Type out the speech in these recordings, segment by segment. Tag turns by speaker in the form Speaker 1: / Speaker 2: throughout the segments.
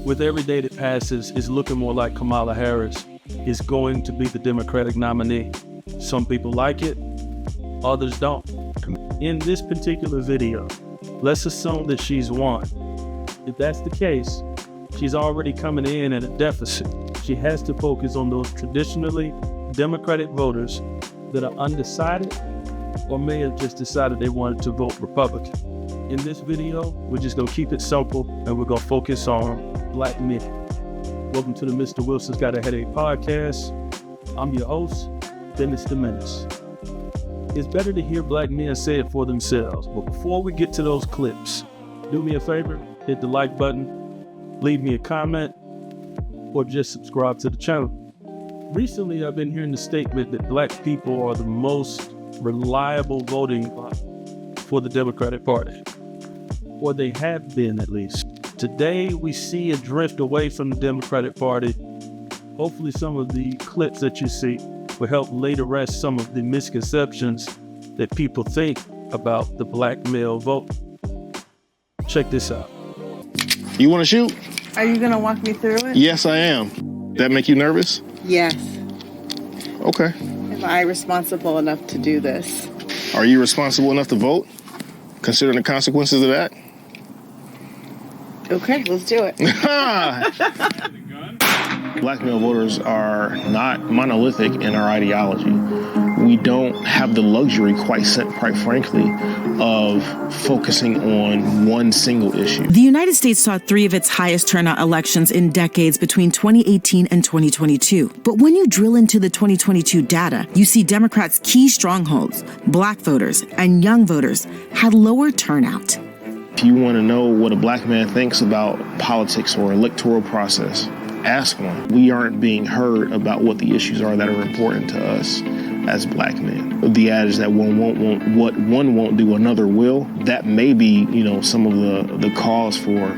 Speaker 1: with every day that passes, it's looking more like Kamala Harris is going to be the Democratic nominee. Some people like it, others don't. In this particular video, let's assume that she's won. If that's the case, she's already coming in at a deficit. She has to focus on those traditionally Democratic voters that are undecided or may have just decided they wanted to vote Republican. In this video, we're just gonna keep it simple and we're gonna focus on Black men. Welcome to the Mr. Wilson's Got a Headache podcast. I'm your host, Dennis the Menace. It's better to hear Black men say it for themselves, but before we get to those clips, do me a favor, hit the like button, leave me a comment, or just subscribe to the channel. Recently, I've been hearing the statement that Black people are the most reliable voting for the Democratic Party, or they have been at least. Today, we see a drift away from the Democratic Party. Hopefully some of the clips that you see will help lay to rest some of the misconceptions that people think about the Black male vote. Check this out.
Speaker 2: You want to shoot?
Speaker 3: Are you going to walk me through it?
Speaker 2: Yes, I am. That make you nervous?
Speaker 3: Yes.
Speaker 2: Okay.
Speaker 3: Am I responsible enough to do this?
Speaker 2: Are you responsible enough to vote, considering the consequences of that?
Speaker 3: Okay, let's do it.
Speaker 2: Black male voters are not monolithic in our ideology. We don't have the luxury, quite frankly, of focusing on one single issue.
Speaker 4: The United States saw three of its highest turnout elections in decades between 2018 and 2022. But when you drill into the 2022 data, you see Democrats' key strongholds, Black voters and young voters, had lower turnout.
Speaker 2: If you want to know what a Black man thinks about politics or electoral process, ask one. We aren't being heard about what the issues are that are important to us as Black men. The adage that what one won't do, another will, that may be, some of the cause for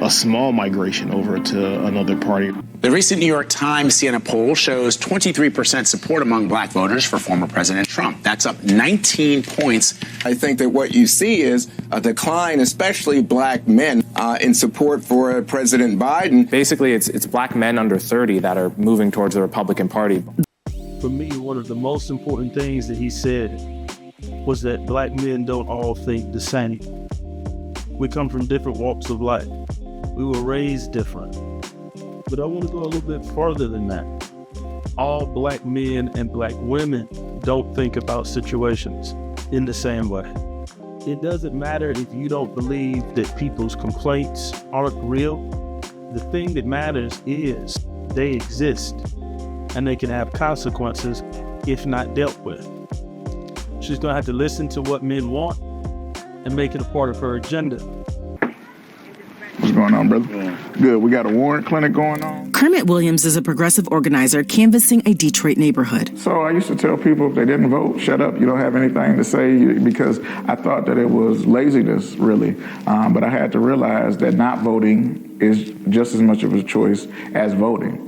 Speaker 2: a small migration over to another party.
Speaker 5: The recent New York Times CNN poll shows 23% support among Black voters for former President Trump. That's up 19 points.
Speaker 6: I think that what you see is a decline, especially Black men, in support for President Biden.
Speaker 7: Basically, it's Black men under 30 that are moving towards the Republican Party.
Speaker 1: For me, one of the most important things that he said was that Black men don't all think the same. We come from different walks of life. We were raised different. But I want to go a little bit further than that. All Black men and Black women don't think about situations in the same way. It doesn't matter if you don't believe that people's complaints aren't real. The thing that matters is they exist and they can have consequences if not dealt with. She's going to have to listen to what men want and make it a part of her agenda.
Speaker 8: What's going on, brother? Good. We got a warrant clinic going on.
Speaker 4: Kermit Williams is a progressive organizer canvassing a Detroit neighborhood.
Speaker 8: So I used to tell people if they didn't vote, shut up. You don't have anything to say, because I thought that it was laziness, really. But I had to realize that not voting is just as much of a choice as voting.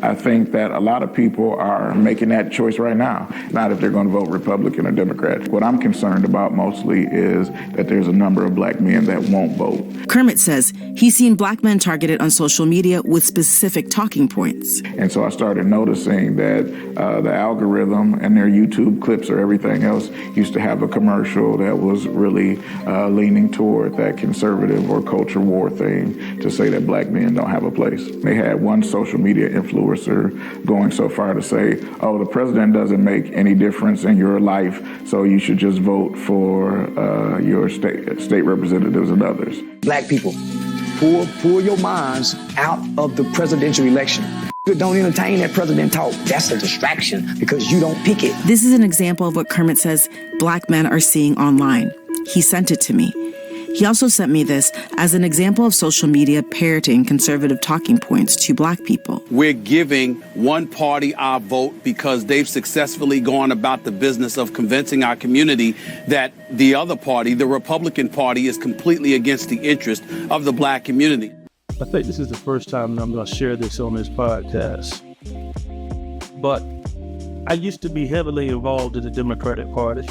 Speaker 8: I think that a lot of people are making that choice right now, not if they're going to vote Republican or Democrat. What I'm concerned about mostly is that there's a number of Black men that won't vote.
Speaker 4: Kermit says he's seen Black men targeted on social media with specific talking points.
Speaker 8: And so I started noticing that the algorithm and their YouTube clips or everything else used to have a commercial that was really leaning toward that conservative or culture war thing to say that Black men don't have a place. They had one social media influencer going so far to say, oh, the president doesn't make any difference in your life, so you should just vote for your state representatives and others.
Speaker 9: Black people, pull your minds out of the presidential election. Don't entertain that president talk. That's a distraction because you don't pick it.
Speaker 4: This is an example of what Kermit says Black men are seeing online. He sent it to me. He also sent me this as an example of social media parroting conservative talking points to Black people.
Speaker 10: We're giving one party our vote because they've successfully gone about the business of convincing our community that the other party, the Republican Party, is completely against the interest of the Black community.
Speaker 1: I think this is the first time that I'm going to share this on this podcast. But I used to be heavily involved in the Democratic Party,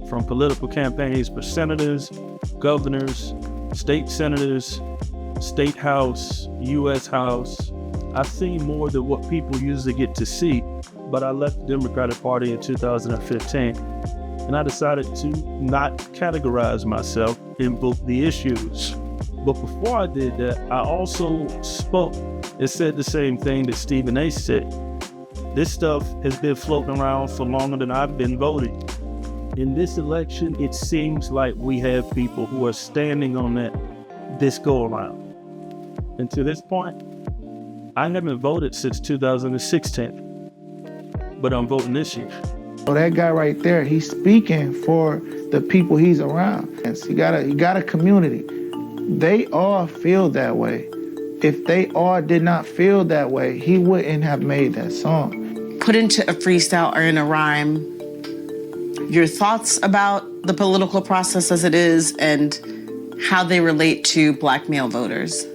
Speaker 1: from political campaigns for senators, governors, state senators, State House, U.S. House. I've seen more than what people usually get to see, but I left the Democratic Party in 2015, and I decided to not categorize myself in both the issues. But before I did that, I also spoke and said the same thing that Stephen A. said. This stuff has been floating around for longer than I've been voting. In this election, it seems like we have people who are standing on that this go around. And to this point, I haven't voted since 2016, but I'm voting this year.
Speaker 11: So that guy right there, he's speaking for the people he's around. And so he got a community. They all feel that way. If they all did not feel that way, he wouldn't have made that song.
Speaker 4: Put into a freestyle or in a rhyme your thoughts about the political process as it is and how they relate to black male voters.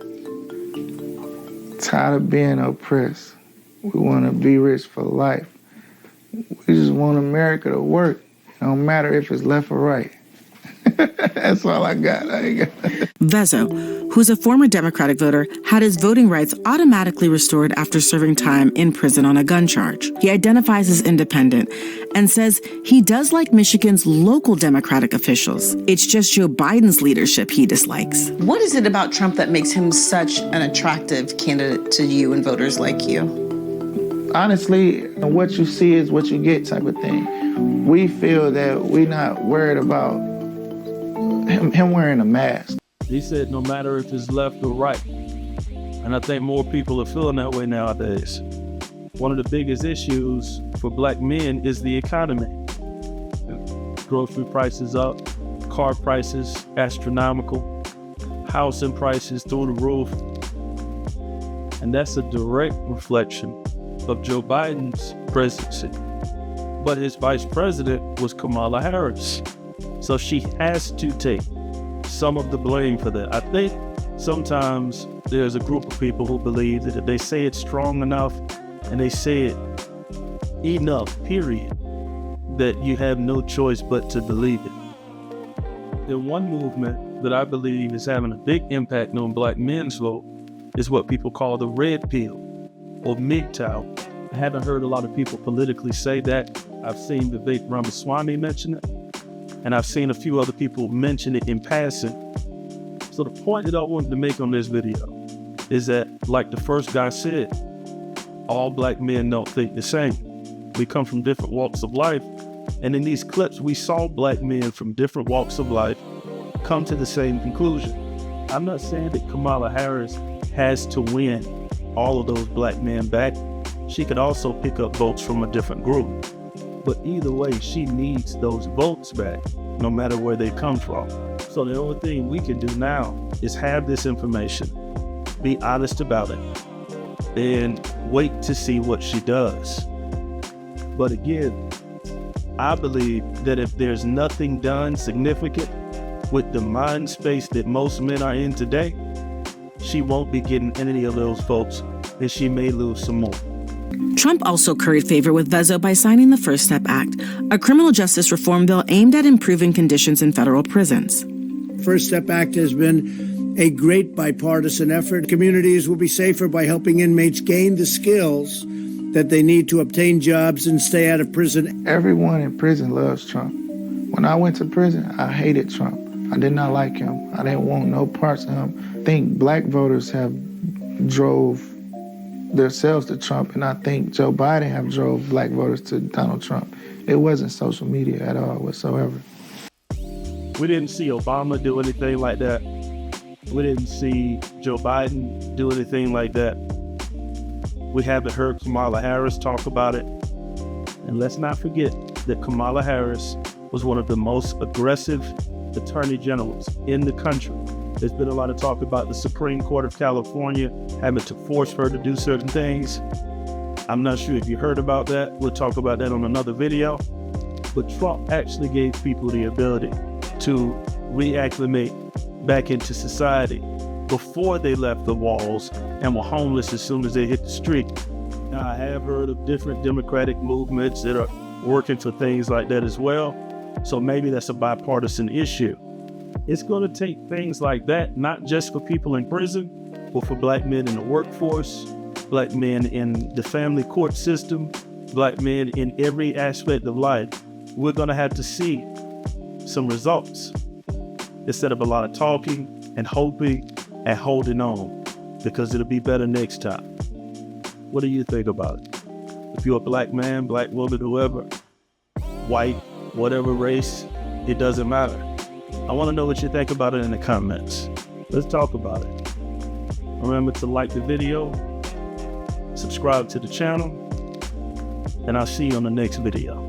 Speaker 11: Tired of being oppressed. We want to be rich for life. We just want America to work. It don't matter if it's left or right. That's all I got.
Speaker 4: Vezo, who's a former Democratic voter, had his voting rights automatically restored after serving time in prison on a gun charge. He identifies as independent and says he does like Michigan's local Democratic officials. It's just Joe Biden's leadership he dislikes. What is it about Trump that makes him such an attractive candidate to you and voters like you?
Speaker 11: Honestly, what you see is what you get type of thing. We feel that we're not worried about him wearing a mask.
Speaker 1: He said no matter if it's left or right. And I think more people are feeling that way nowadays. One of the biggest issues for black men is the economy. Grocery prices up, car prices astronomical, housing prices through the roof. And that's a direct reflection of Joe Biden's presidency. But his vice president was Kamala Harris. So she has to take some of the blame for that. I think sometimes there's a group of people who believe that if they say it strong enough and they say it enough, period, that you have no choice but to believe it. And one movement that I believe is having a big impact on black men's vote is what people call the red pill or MGTOW. I haven't heard a lot of people politically say that. I've seen Vivek Ramaswamy mention it, and I've seen a few other people mention it in passing. So the point that I wanted to make on this video is that, like the first guy said, all black men don't think the same. We come from different walks of life, and in these clips, we saw black men from different walks of life come to the same conclusion. I'm not saying that Kamala Harris has to win all of those black men back. She could also pick up votes from a different group. But either way, she needs those votes back, no matter where they come from. So the only thing we can do now is have this information, be honest about it, and wait to see what she does. But again, I believe that if there's nothing done significant with the mind space that most men are in today, she won't be getting any of those votes, and she may lose some more.
Speaker 4: Trump also curried favor with Vezo by signing the First Step Act, a criminal justice reform bill aimed at improving conditions in federal prisons.
Speaker 12: First Step Act has been a great bipartisan effort. Communities will be safer by helping inmates gain the skills that they need to obtain jobs and stay out of prison.
Speaker 11: Everyone in prison loves Trump. When I went to prison, I hated Trump. I did not like him. I didn't want no parts of him. I think black voters have drove themselves to Trump, and I think Joe Biden have drove black voters to Donald Trump. It wasn't social media at all whatsoever.
Speaker 1: We didn't see Obama do anything like that. We didn't see Joe Biden do anything like that. We haven't heard Kamala Harris talk about it. And let's not forget that Kamala Harris was one of the most aggressive attorney generals in the country. There's been a lot of talk about the Supreme Court of California having to force her to do certain things. I'm not sure if you heard about that. We'll talk about that on another video. But Trump actually gave people the ability to reacclimate back into society before they left the walls and were homeless as soon as they hit the street. Now, I have heard of different Democratic movements that are working for things like that as well. So maybe that's a bipartisan issue. It's going to take things like that, not just for people in prison, but for black men in the workforce, black men in the family court system, black men in every aspect of life. We're going to have to see some results instead of a lot of talking and hoping and holding on, because it'll be better next time. What do you think about it? If you're a black man, black woman, whoever, white, whatever race, it doesn't matter. I want to know what you think about it in the comments. Let's talk about it. Remember to like the video, subscribe to the channel, and I'll see you on the next video.